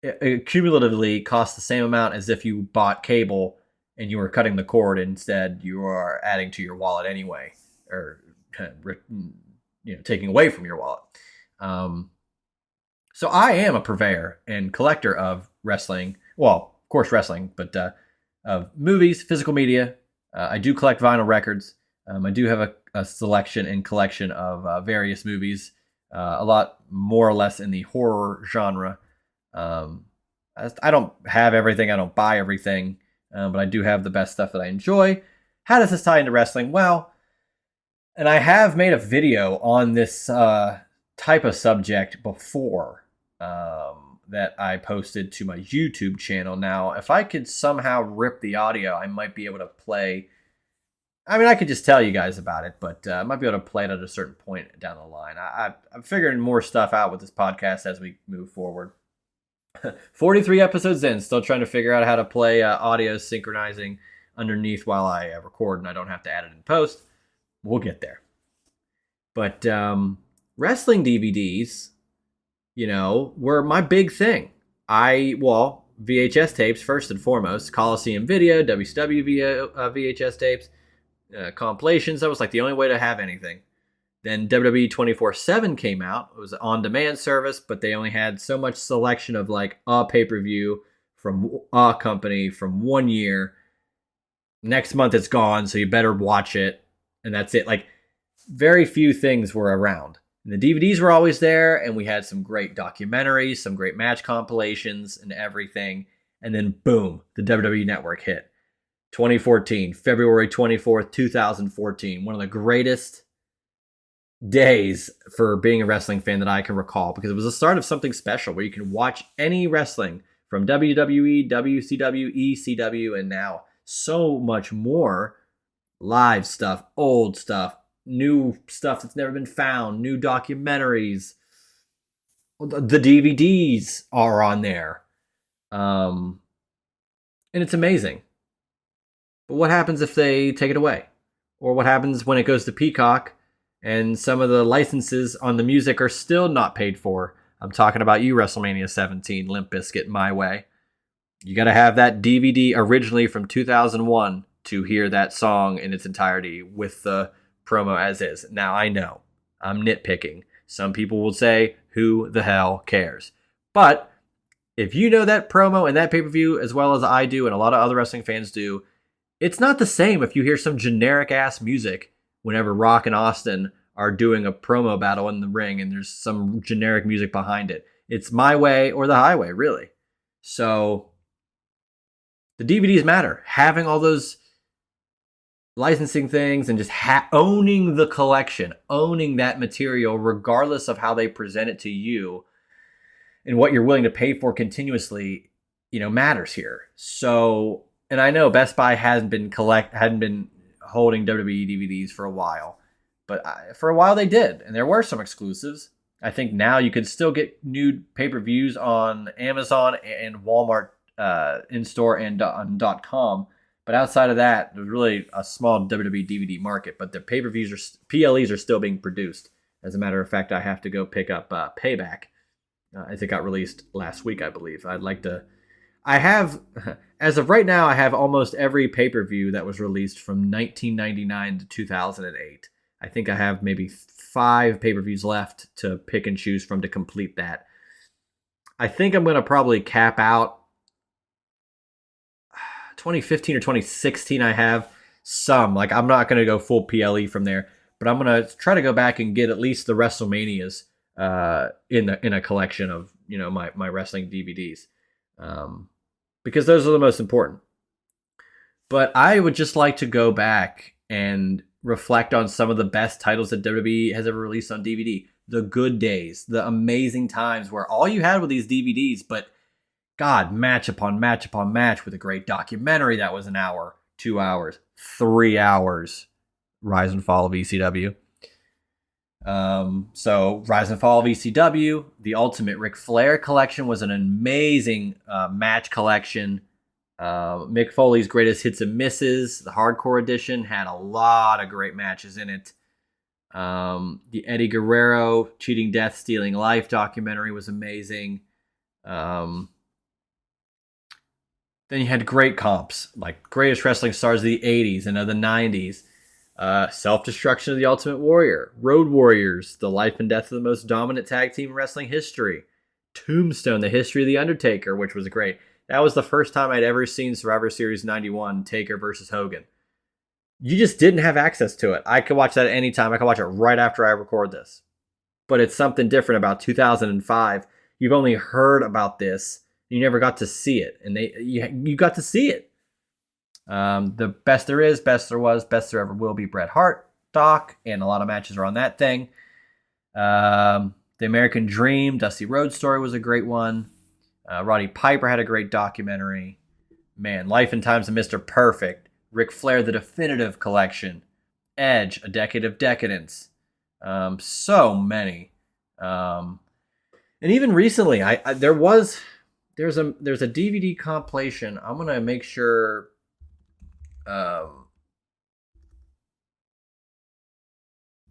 it cumulatively costs the same amount as if you bought cable and you were cutting the cord, instead you are adding to your wallet anyway, or taking away from your wallet. So I am a purveyor and collector of wrestling. Well, of course wrestling, but of movies, physical media. I do collect vinyl records. I do have a selection and collection of various movies, a lot more or less in the horror genre. I don't have everything. I don't buy everything. But I do have the best stuff that I enjoy. How does this tie into wrestling? Well, and I have made a video on this type of subject before that I posted to my YouTube channel. Now, if I could somehow rip the audio, I might be able to play. I mean, I could just tell you guys about it, but I might be able to play it at a certain point down the line. I'm figuring more stuff out with this podcast as we move forward. 43 episodes in, still trying to figure out how to play audio synchronizing underneath while I record, and I don't have to add it in post. We'll get there. But wrestling DVDs, were my big thing. VHS tapes first and foremost, Coliseum Video, WCW VHS tapes, compilations. That was like the only way to have anything. Then WWE 24/7 came out. It was an on-demand service, but they only had so much selection of like a pay-per-view from a company from 1 year. Next month it's gone, so you better watch it. And that's it. Like very few things were around. And the DVDs were always there, and we had some great documentaries, some great match compilations and everything. And then boom, the WWE Network hit. 2014, February 24th, 2014. One of the greatest days for being a wrestling fan that I can recall, because it was the start of something special where you can watch any wrestling from WWE, WCW, ECW, and now so much more live stuff, old stuff, new stuff that's never been found, new documentaries. The DVDs are on there. And it's amazing. But what happens if they take it away? Or what happens when it goes to Peacock and some of the licenses on the music are still not paid for? I'm talking about you, WrestleMania 17, Limp Bizkit, My Way. You got to have that DVD originally from 2001 to hear that song in its entirety with the promo as is. Now, I know I'm nitpicking. Some people will say, who the hell cares? But if you know that promo and that pay-per-view as well as I do and a lot of other wrestling fans do, it's not the same if you hear some generic-ass music whenever Rock and Austin are doing a promo battle in the ring and there's some generic music behind it. It's My Way or the Highway, really. So the DVDs matter. Having all those licensing things and just owning the collection, owning that material regardless of how they present it to you and what you're willing to pay for continuously, matters here. So, and I know Best Buy hadn't been holding WWE DVDs for a while, but for a while they did, and there were some exclusives. I think now you can still get new pay-per-views on Amazon and Walmart in-store and on .com. But outside of that, there's really a small WWE DVD market. But the pay-per-views PLEs are still being produced. As a matter of fact, I have to go pick up Payback as it got released last week, I believe. As of right now, I have almost every pay-per-view that was released from 1999 to 2008. I think I have maybe 5 pay-per-views left to pick and choose from to complete that. I think I'm going to probably cap out 2015 or 2016. I have some. I'm not going to go full PLE from there, but I'm going to try to go back and get at least the WrestleManias in a collection of my wrestling DVDs, because those are the most important. But I would just like to go back and reflect on some of the best titles that WWE has ever released on DVD. The good days, the amazing times where all you had were these DVDs, but God, match upon match upon match with a great documentary that was an hour, 2 hours, 3 hours. Rise and Fall of ECW. So Rise and Fall of ECW, the Ultimate Ric Flair collection was an amazing match collection. Mick Foley's Greatest Hits and Misses, the Hardcore Edition, had a lot of great matches in it. The Eddie Guerrero Cheating Death, Stealing Life documentary was amazing. Then you had great comps, like Greatest Wrestling Stars of the 80s and of the 90s. Self-Destruction of the Ultimate Warrior. Road Warriors, the life and death of the most dominant tag team in wrestling history. Tombstone, the history of The Undertaker, which was great. That was the first time I'd ever seen Survivor Series 91, Taker versus Hogan. You just didn't have access to it. I could watch that at any time. I could watch it right after I record this. But it's something different about 2005. You've only heard about this. You never got to see it. And you got to see it. The best there is, best there was, best there ever will be Bret Hart doc. And a lot of matches are on that thing. The American Dream, Dusty Rhodes story was a great one. Roddy Piper had a great documentary. Man, Life and Times of Mr. Perfect. Ric Flair, The Definitive Collection. Edge, A Decade of Decadence. So many. And even recently, there's a DVD compilation. I'm gonna make sure. I'm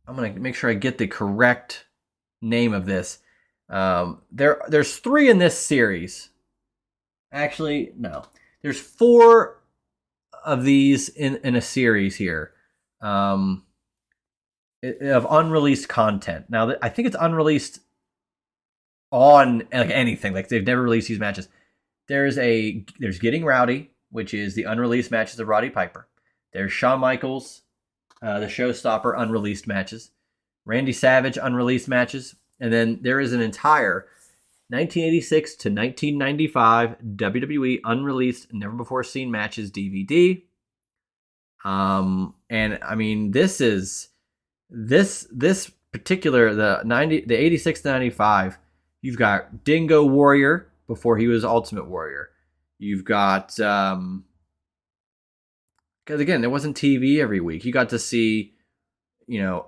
gonna make sure I get the correct name of this. There's 3 in this series. Actually, no. There's 4 of these in a series here. Of unreleased content. Now, I think it's unreleased on anything. They've never released these matches. There's Getting Rowdy, which is the unreleased matches of Roddy Piper. There's Shawn Michaels, the Showstopper unreleased matches. Randy Savage unreleased matches. And then there is an entire 1986 to 1995 WWE unreleased, never before seen matches DVD. And I mean, this particular the 86 to 95. You've got Dingo Warrior before he was Ultimate Warrior. You've got because again, there wasn't TV every week. You got to see,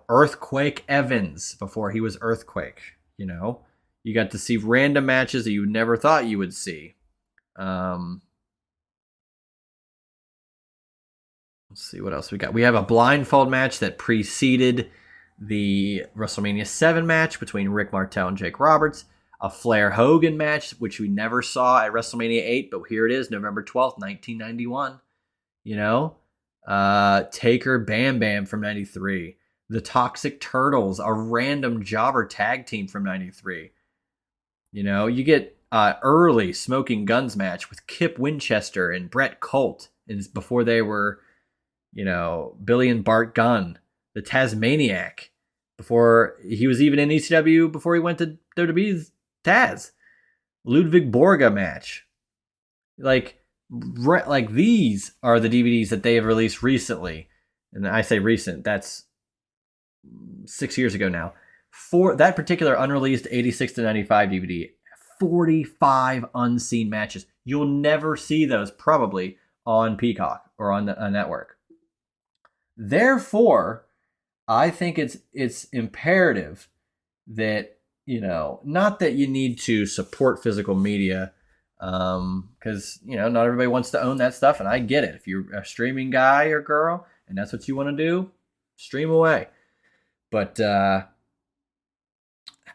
Earthquake Evans before he was Earthquake. You got to see random matches that you never thought you would see. Let's see what else we got. We have a blindfold match that preceded the WrestleMania 7 match between Rick Martel and Jake Roberts. A Flair Hogan match, which we never saw at WrestleMania 8, but here it is, November 12th, 1991. Taker Bam Bam from 93. The Toxic Turtles, a random jobber tag team from 93. You get early Smoking Guns match with Kip Winchester and Bret Colt, and before they were, Billy and Bart Gunn. The Tasmaniac, before he was even in ECW, before he went to WWE's Taz. Ludwig Borga match. Like these are the DVDs that they have released recently. And I say recent, that's 6 years ago now. For that particular unreleased 86 to 95 DVD, 45 unseen matches. You'll never see those probably on Peacock or on a network. Therefore, I think it's imperative that, not that you need to support physical media, because, not everybody wants to own that stuff, and I get it. If you're a streaming guy or girl and that's what you want to do, stream away. But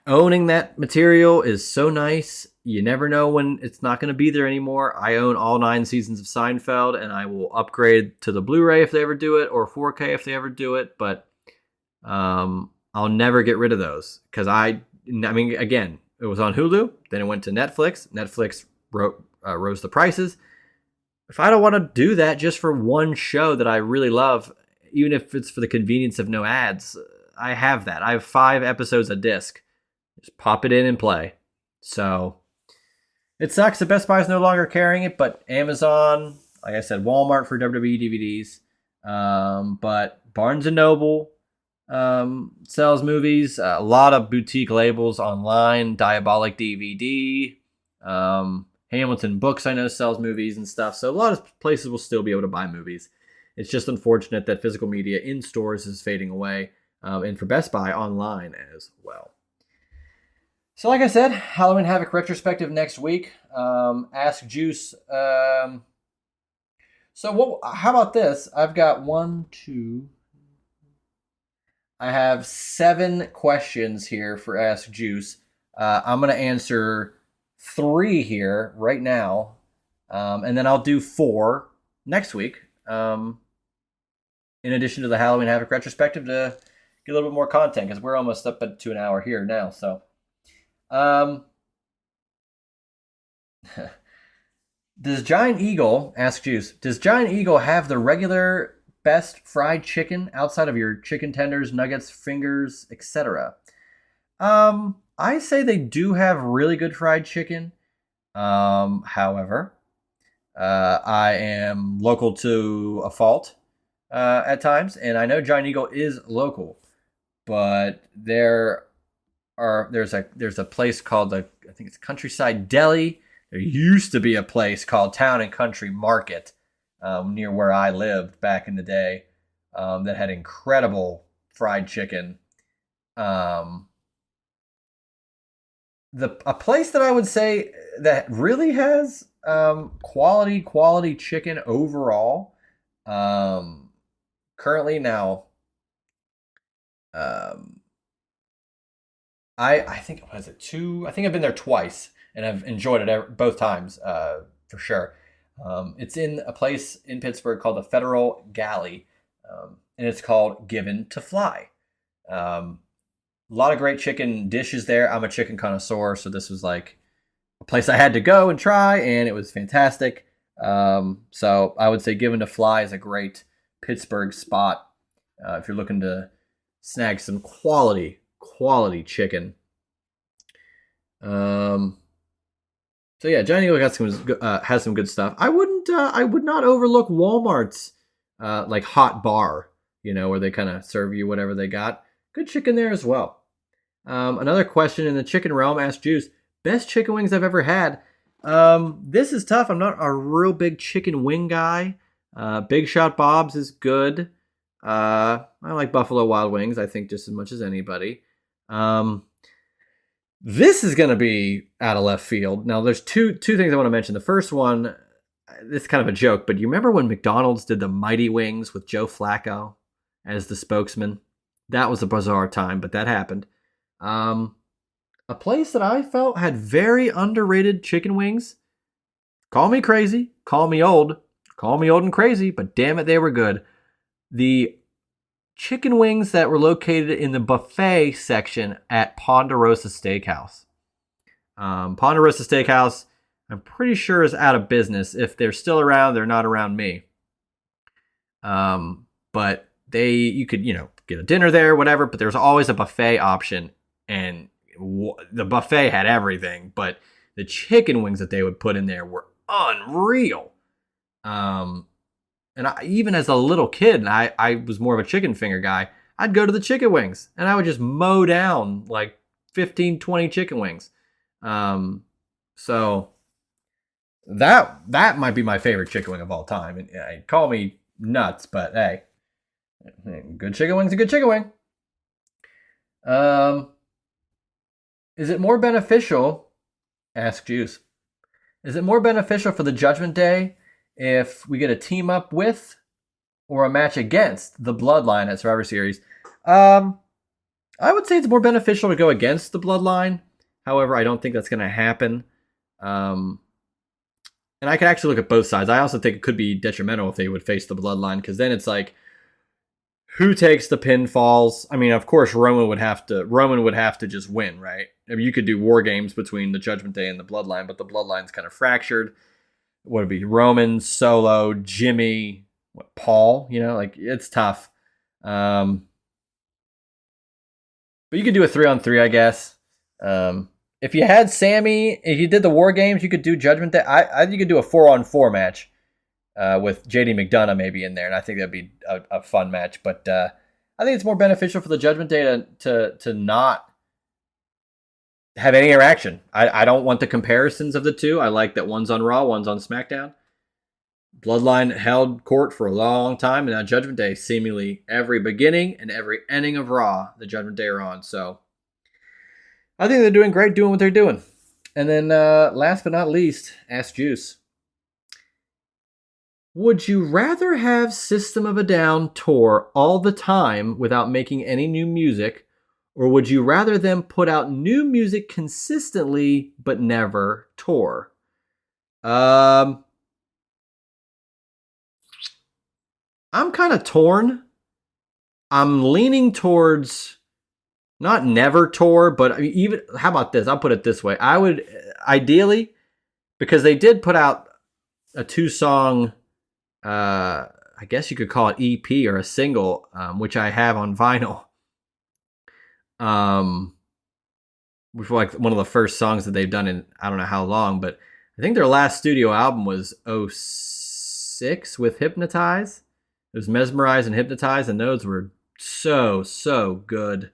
owning that material is so nice. You never know when it's not going to be there anymore. I own all 9 seasons of Seinfeld, and I will upgrade to the Blu-ray if they ever do it, or 4K if they ever do it. But I'll never get rid of those because again, it was on Hulu, then it went to Netflix. Netflix rose the prices. If I don't want to do that just for one show that I really love, even if it's for the convenience of no ads, I have that. I have 5 episodes a disc. Just pop it in and play. So it sucks that Best Buy is no longer carrying it, but Amazon, like I said, Walmart for WWE DVDs. But Barnes & Noble sells movies. A lot of boutique labels online. Diabolic DVD. Hamilton Books, I know, sells movies and stuff. So a lot of places will still be able to buy movies. It's just unfortunate that physical media in stores is fading away. And for Best Buy, online as well. So like I said, Halloween Havoc retrospective next week. Ask Juice. How about this? I've got I have 7 questions here for Ask Juice. I'm going to answer 3 here right now. And then I'll do 4 next week. In addition to the Halloween Havoc retrospective to get a little bit more content, because we're almost up to an hour here now. So, does Giant Eagle, ask Juice, does Giant Eagle have the regular best fried chicken outside of your chicken tenders, nuggets, fingers, etc.? I say they do have really good fried chicken. However, I am local to a fault at times, and I know Giant Eagle is local, but there's a place called I think it's Countryside Deli. There used to be a place called Town and Country Market near where I lived back in the day that had incredible fried chicken. A place that I would say that really has quality chicken overall. Currently now, I think, what is it, 2? I think I've been there twice and I've enjoyed it both times for sure. It's in a place in Pittsburgh called the Federal Galley, and it's called Given to Fly. A lot of great chicken dishes there. I'm a chicken connoisseur, so this was like a place I had to go and try, and it was fantastic. So I would say Given to Fly is a great Pittsburgh spot if you're looking to snag some quality chicken. So yeah, Giant Eagle has some good stuff. I would not overlook Walmart's like hot bar, where they kind of serve you whatever they got. Good chicken there as well. Another question in the chicken realm asked Juice, best chicken wings I've ever had. This is tough. I'm not a real big chicken wing guy. Big Shot Bob's is good. I like Buffalo Wild Wings, I think, just as much as anybody. This is going to be out of left field. Now, there's two things I want to mention. The first one, this is kind of a joke, but you remember when McDonald's did the Mighty Wings with Joe Flacco as the spokesman? That was a bizarre time, but that happened. A place that I felt had very underrated chicken wings. Call me crazy, call me old and crazy, but damn it, they were good. The chicken wings that were located in the buffet section at Ponderosa Steakhouse. Ponderosa Steakhouse, I'm pretty sure, is out of business. If they're still around, they're not around me. But you could, get a dinner there, whatever, but there's always a buffet option, and the buffet had everything, but the chicken wings that they would put in there were unreal. And even as a little kid, I was more of a chicken finger guy, I'd go to the chicken wings, and I would just mow down like 15, 20 chicken wings. So that might be my favorite chicken wing of all time. And call me nuts, but hey, good chicken wing's a good chicken wing. Is it more beneficial, ask Juice, is it more beneficial for the Judgment Day if we get a team up with or a match against the Bloodline at Survivor Series? I would say it's more beneficial to go against the Bloodline. However, I don't think that's going to happen. And I could actually look at both sides. I also think it could be detrimental if they would face the Bloodline, because then it's like, who takes the pinfalls? I mean, of course, Roman would have to just win, right? I mean, you could do war games between the Judgment Day and the Bloodline, but the Bloodline's kind of fractured. Would it be Roman, Solo, Jimmy, Paul? It's tough. But you could do a 3-on-3, I guess. If you had Sammy, if you did the war games, you could do Judgment Day. You could do a 4-on-4 match with JD McDonough maybe in there, and I think that'd be a fun match. But I think it's more beneficial for the Judgment Day to not have any interaction. I don't want the comparisons of the two. I like that one's on Raw, one's on SmackDown. Bloodline held court for a long time, and now Judgment Day, seemingly every beginning and every ending of Raw, the Judgment Day are on. So I think they're doing great doing what they're doing. And then last but not least, ask Juice, would you rather have System of a Down tour all the time without making any new music, or would you rather them put out new music consistently but never tour? I'm kind of torn. I'm leaning towards not never tour, but even, how about this? I'll put it this way. I would ideally, because they did put out a 2-song, I guess you could call it EP or a single, which I have on vinyl. Which was like one of the first songs that they've done in I don't know how long, but I think their last studio album was 2006 with Hypnotize. It was Mesmerize and Hypnotize, and those were so good.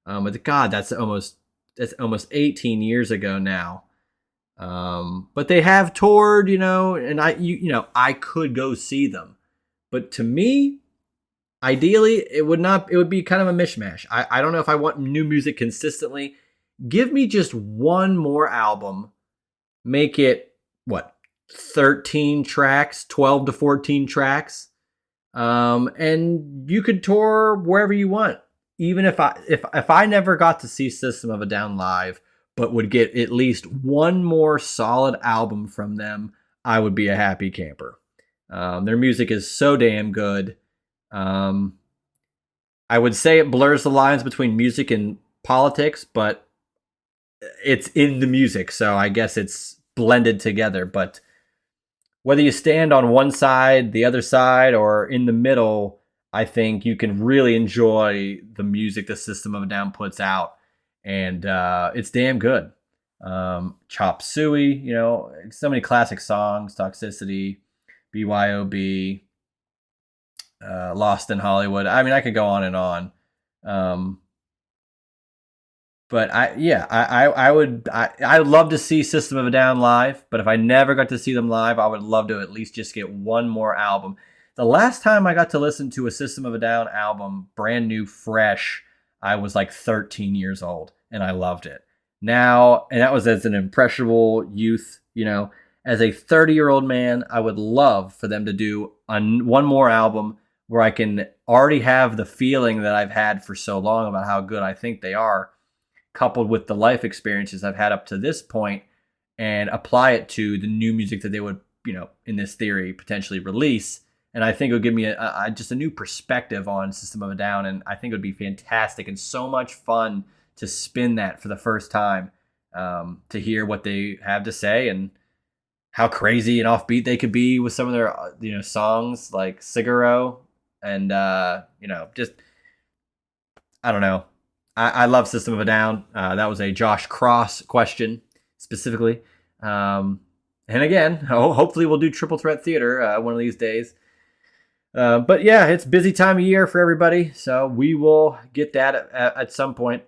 But God, that's almost 18 years ago now. But they have toured, and I could go see them. But to me, ideally, it would be kind of a mishmash. I don't know if I want new music consistently. Give me just one more album. Make it, 13 tracks, 12 to 14 tracks. And you could tour wherever you want. Even if I never got to see System of a Down live, but would get at least one more solid album from them, I would be a happy camper. Their music is so damn good. I would say it blurs the lines between music and politics, but it's in the music, so I guess it's blended together. But whether you stand on one side, the other side, or in the middle, I think you can really enjoy the music the System of a Down puts out, and it's damn good. Chop Suey, so many classic songs, Toxicity, BYOB, Lost in Hollywood. I mean, I could go on and on. But I would love to see System of a Down live. But if I never got to see them live, I would love to at least just get one more album. The last time I got to listen to a System of a Down album, brand new, fresh, I was like 13 years old, and I loved it. Now, and that was as an impressionable youth, as a 30-year-old man, I would love for them to do one more album where I can already have the feeling that I've had for so long about how good I think they are, coupled with the life experiences I've had up to this point, and apply it to the new music that they would, in this theory, potentially release. And I think it would give me just a new perspective on System of a Down, and I think it would be fantastic and so much fun to spin that for the first time, to hear what they have to say and how crazy and offbeat they could be with some of their songs like Cigaro, and just, I don't know. I love System of a Down. That was a Josh Cross question specifically, and again, hopefully we'll do Triple Threat Theater one of these days. But yeah, it's busy time of year for everybody, so we will get that at some point.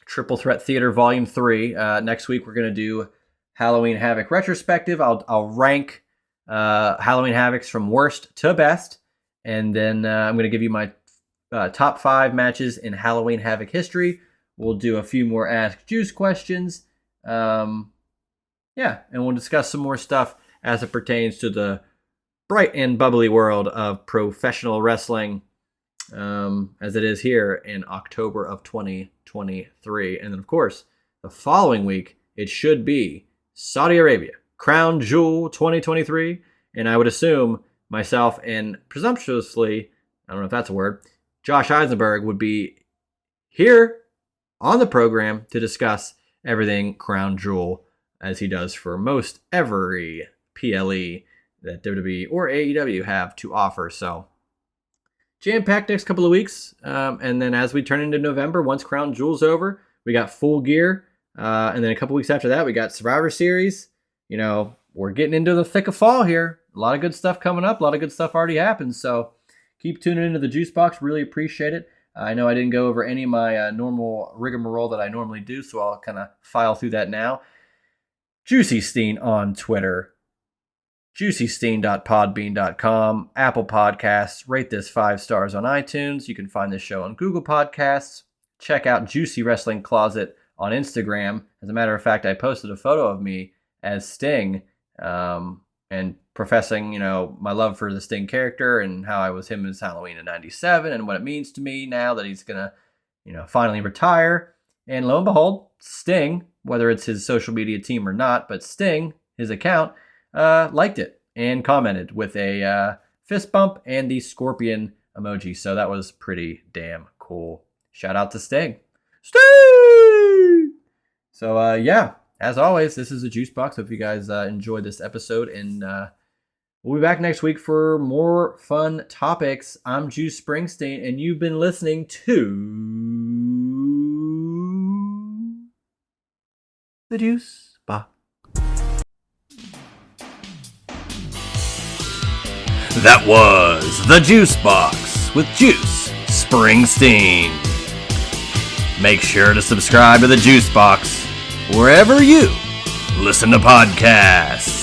Triple Threat Theater Volume 3. Next week we're going to do Halloween Havoc retrospective. I'll rank Halloween Havocs from worst to best, and then I'm going to give you my top 5 matches in Halloween Havoc history. We'll do a few more Ask Juice questions. And we'll discuss some more stuff as it pertains to the bright and bubbly world of professional wrestling, as it is here in October of 2023. And then, of course, the following week, it should be Saudi Arabia, Crown Jewel 2023. And I would assume myself and presumptuously, I don't know if that's a word, Josh Eisenberg would be here on the program to discuss everything Crown Jewel, as he does for most every PLE that WWE or AEW have to offer. So jam-packed next couple of weeks. And then as we turn into November, once Crown Jewel's over, we got Full Gear. And then a couple weeks after that, we got Survivor Series. We're getting into the thick of fall here. A lot of good stuff coming up. A lot of good stuff already happened. So keep tuning into the Juice Box. Really appreciate it. I know I didn't go over any of my normal rigmarole that I normally do, so I'll kind of file through that now. Juicy Steen on Twitter. JuicySteen.podbean.com, Apple Podcasts. Rate this 5 stars on iTunes. You can find this show on Google Podcasts. Check out Juicy Wrestling Closet on Instagram. As a matter of fact, I posted a photo of me as Sting, and professing, my love for the Sting character and how I was him as Halloween in '97 and what it means to me now that he's gonna, finally retire. And lo and behold, Sting, whether it's his social media team or not, but Sting, his account, liked it and commented with a fist bump and the scorpion emoji. So that was pretty damn cool. Shout out to Sting. Sting! So, as always, this is the Juice Box. Hope you guys enjoyed this episode, and we'll be back next week for more fun topics. I'm Juice Springsteen, and you've been listening to the Juice Box. That was the Juice Box with Juice Springsteen. Make sure to subscribe to the Juice Box wherever you listen to podcasts.